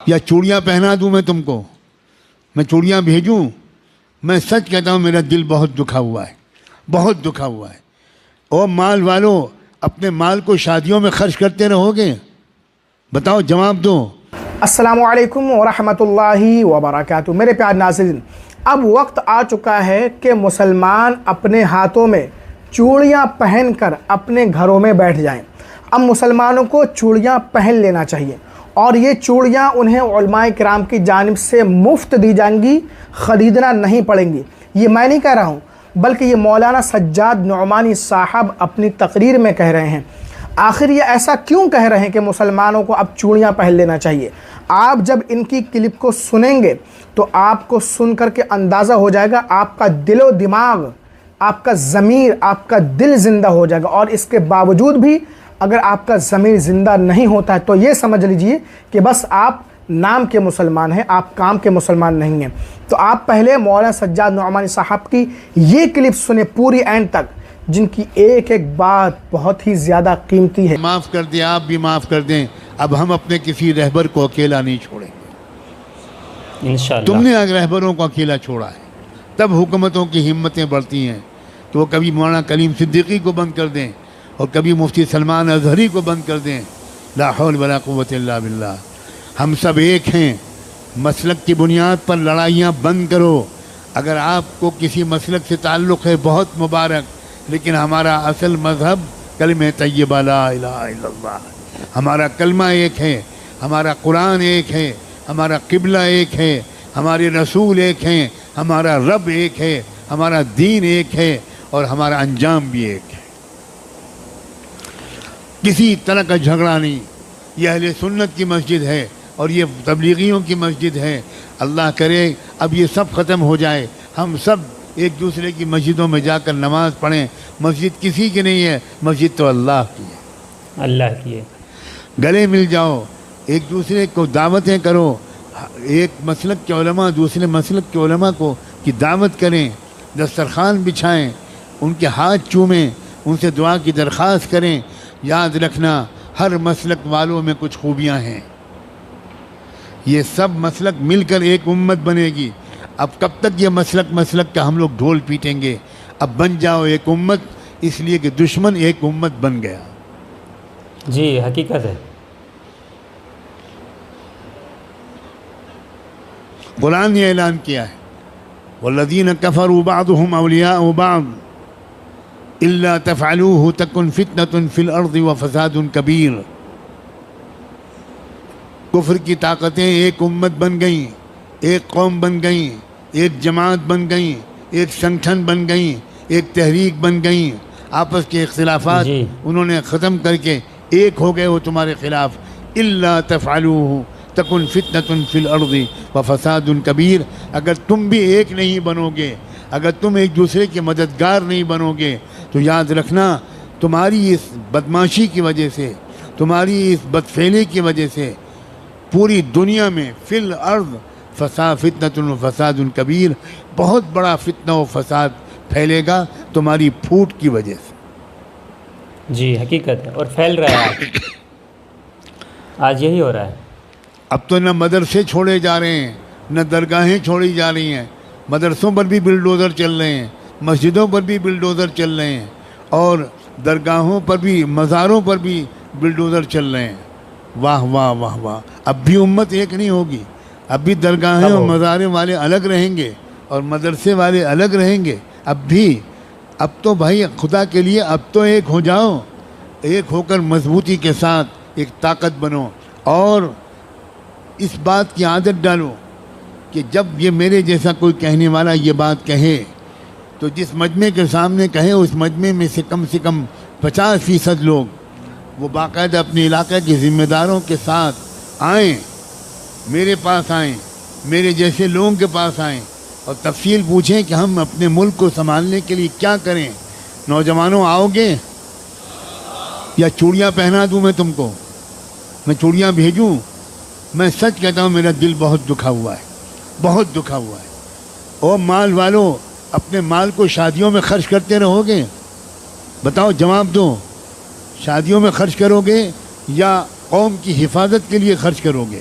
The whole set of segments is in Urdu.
یا چوڑیاں پہنا دوں میں تم کو، میں چوڑیاں بھیجوں؟ میں سچ کہتا ہوں میرا دل بہت دکھا ہوا ہے، بہت دکھا ہوا ہے۔ او مال والو، اپنے مال کو شادیوں میں خرچ کرتے رہو گے؟ بتاؤ، جواب دو۔ السلام علیکم ورحمۃ اللہ وبرکاتہ۔ میرے پیار ناظرین، اب وقت آ چکا ہے کہ مسلمان اپنے ہاتھوں میں چوڑیاں پہن کر اپنے گھروں میں بیٹھ جائیں۔ اب مسلمانوں کو چوڑیاں پہن لینا چاہیے، اور یہ چوڑیاں انہیں علماء کرام کی جانب سے مفت دی جائیں گی، خریدنا نہیں پڑیں گی۔ یہ میں نہیں کہہ رہا ہوں، بلکہ یہ مولانا سجاد نعمانی صاحب اپنی تقریر میں کہہ رہے ہیں۔ آخر یہ ایسا کیوں کہہ رہے ہیں کہ مسلمانوں کو اب چوڑیاں پہن لینا چاہیے؟ آپ جب ان کی کلپ کو سنیں گے تو آپ کو سن کر کے اندازہ ہو جائے گا، آپ کا دل و دماغ، آپ کا ضمیر، آپ کا دل زندہ ہو جائے گا۔ اور اس کے باوجود بھی اگر آپ کا ضمیر زندہ نہیں ہوتا ہے تو یہ سمجھ لیجئے کہ بس آپ نام کے مسلمان ہیں، آپ کام کے مسلمان نہیں ہیں۔ تو آپ پہلے مولانا سجاد نعمانی صاحب کی یہ کلپ سنیں پوری اینڈ تک، جن کی ایک ایک بات بہت ہی زیادہ قیمتی ہے۔ معاف کر دیں، آپ بھی معاف کر دیں۔ اب ہم اپنے کسی رہبر کو اکیلا نہیں چھوڑیں گے انشاءاللہ۔ تم نے رہبروں کو اکیلا چھوڑا ہے، تب حکومتوں کی ہمتیں بڑھتی ہیں کہ وہ کبھی مولانا کلیم صدیقی کو بند کر دیں اور کبھی مفتی سلمان اظہری کو بند کر دیں۔ لا حول ولا قوت الا باللہ۔ ہم سب ایک ہیں، مسلک کی بنیاد پر لڑائیاں بند کرو۔ اگر آپ کو کسی مسلک سے تعلق ہے بہت مبارک، لیکن ہمارا اصل مذہب کلمہ طیبہ لا الہ الا اللہ، ہمارا کلمہ ایک ہے، ہمارا قرآن ایک ہے، ہمارا قبلہ ایک ہے، ہمارے رسول ایک ہیں، ہمارا رب ایک ہے، ہمارا دین ایک ہے، اور ہمارا انجام بھی ایک ہے۔ کسی طرح کا جھگڑا نہیں۔ یہ اہل سنت کی مسجد ہے اور یہ تبلیغیوں کی مسجد ہے۔ اللہ کرے اب یہ سب ختم ہو جائے، ہم سب ایک دوسرے کی مسجدوں میں جا کر نماز پڑھیں۔ مسجد کسی کی نہیں ہے، مسجد تو اللہ کی ہے، اللہ کی ہے۔ گلے مل جاؤ، ایک دوسرے کو دعوتیں کرو، ایک مسلک کے علماء دوسرے مسلک کے علماء کو کی دعوت کریں، دسترخوان بچھائیں، ان کے ہاتھ چومیں، ان سے دعا کی درخواست کریں۔ یاد رکھنا، ہر مسلک والوں میں کچھ خوبیاں ہیں، یہ سب مسلک مل کر ایک امت بنے گی۔ اب کب تک یہ مسلک کا ہم لوگ ڈھول پیٹیں گے؟ اب بن جاؤ ایک امت، اس لیے کہ دشمن ایک امت بن گیا۔ جی حقیقت ہے۔ قرآن نے اعلان کیا ہے، والذین کفروا بعضهم اولیاء بعض الا تفعلوه تکن فتنة فی الارض وفساد کبیر۔ کفر کی طاقتیں ایک امت بن گئیں، ایک قوم بن گئیں، ایک جماعت بن گئیں، ایک سنگٹھن بن گئیں، ایک تحریک بن گئیں۔ آپس کے اختلافات انہوں نے ختم کر کے ایک ہو گئے وہ تمہارے خلاف۔ الا تفعلوه تکن فتنة فی الارض وفساد کبیر۔ اگر تم بھی ایک نہیں بنو گے، اگر تم ایک دوسرے کے مددگار نہیں بنو گے، تو یاد رکھنا تمہاری اس بدماشی کی وجہ سے، تمہاری اس بدفعلی کی وجہ سے پوری دنیا میں فی الارض فتنة و فساد کبیر، بہت بڑا فتنہ و فساد پھیلے گا تمہاری پھوٹ کی وجہ سے۔ جی حقیقت ہے، اور پھیل رہا ہے، آج یہی ہو رہا ہے۔ اب تو نہ مدرسے چھوڑے جا رہے ہیں، نہ درگاہیں چھوڑی جا رہی ہیں، مدرسوں پر بھی بلڈوزر چل رہے ہیں، مسجدوں پر بھی بلڈوزر چل رہے ہیں، اور درگاہوں پر بھی، مزاروں پر بھی بلڈوزر چل رہے ہیں۔ واہ واہ واہ واہ۔ اب بھی امت ایک نہیں ہوگی، اب بھی درگاہیں اور مزاریں والے الگ رہیں گے اور مدرسے والے الگ رہیں گے۔ اب تو بھائی خدا کے لیے اب تو ایک ہو جاؤ، ایک ہو کر مضبوطی کے ساتھ ایک طاقت بنو، اور اس بات کی عادت ڈالو کہ جب یہ میرے جیسا کوئی کہنے والا یہ بات کہے تو جس مجمع کے سامنے کہے اس مجمع میں سے کم 50% لوگ وہ باقاعدہ اپنے علاقے کے ذمہ داروں کے ساتھ آئیں، میرے پاس آئیں، میرے جیسے لوگوں کے پاس آئیں اور تفصیل پوچھیں کہ ہم اپنے ملک کو سنبھالنے کے لیے کیا کریں۔ نوجوانوں آؤ گے یا چوڑیاں پہنا دوں میں تم کو؟ میں چوڑیاں بھیجوں؟ میں سچ کہتا ہوں میرا دل بہت دکھا ہوا ہے، بہت دکھا ہوا ہے۔ او مال والو، اپنے مال کو شادیوں میں خرچ کرتے رہو گے؟ بتاؤ، جواب دو۔ شادیوں میں خرچ کرو گے یا قوم کی حفاظت کے لیے خرچ کرو گے؟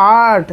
8,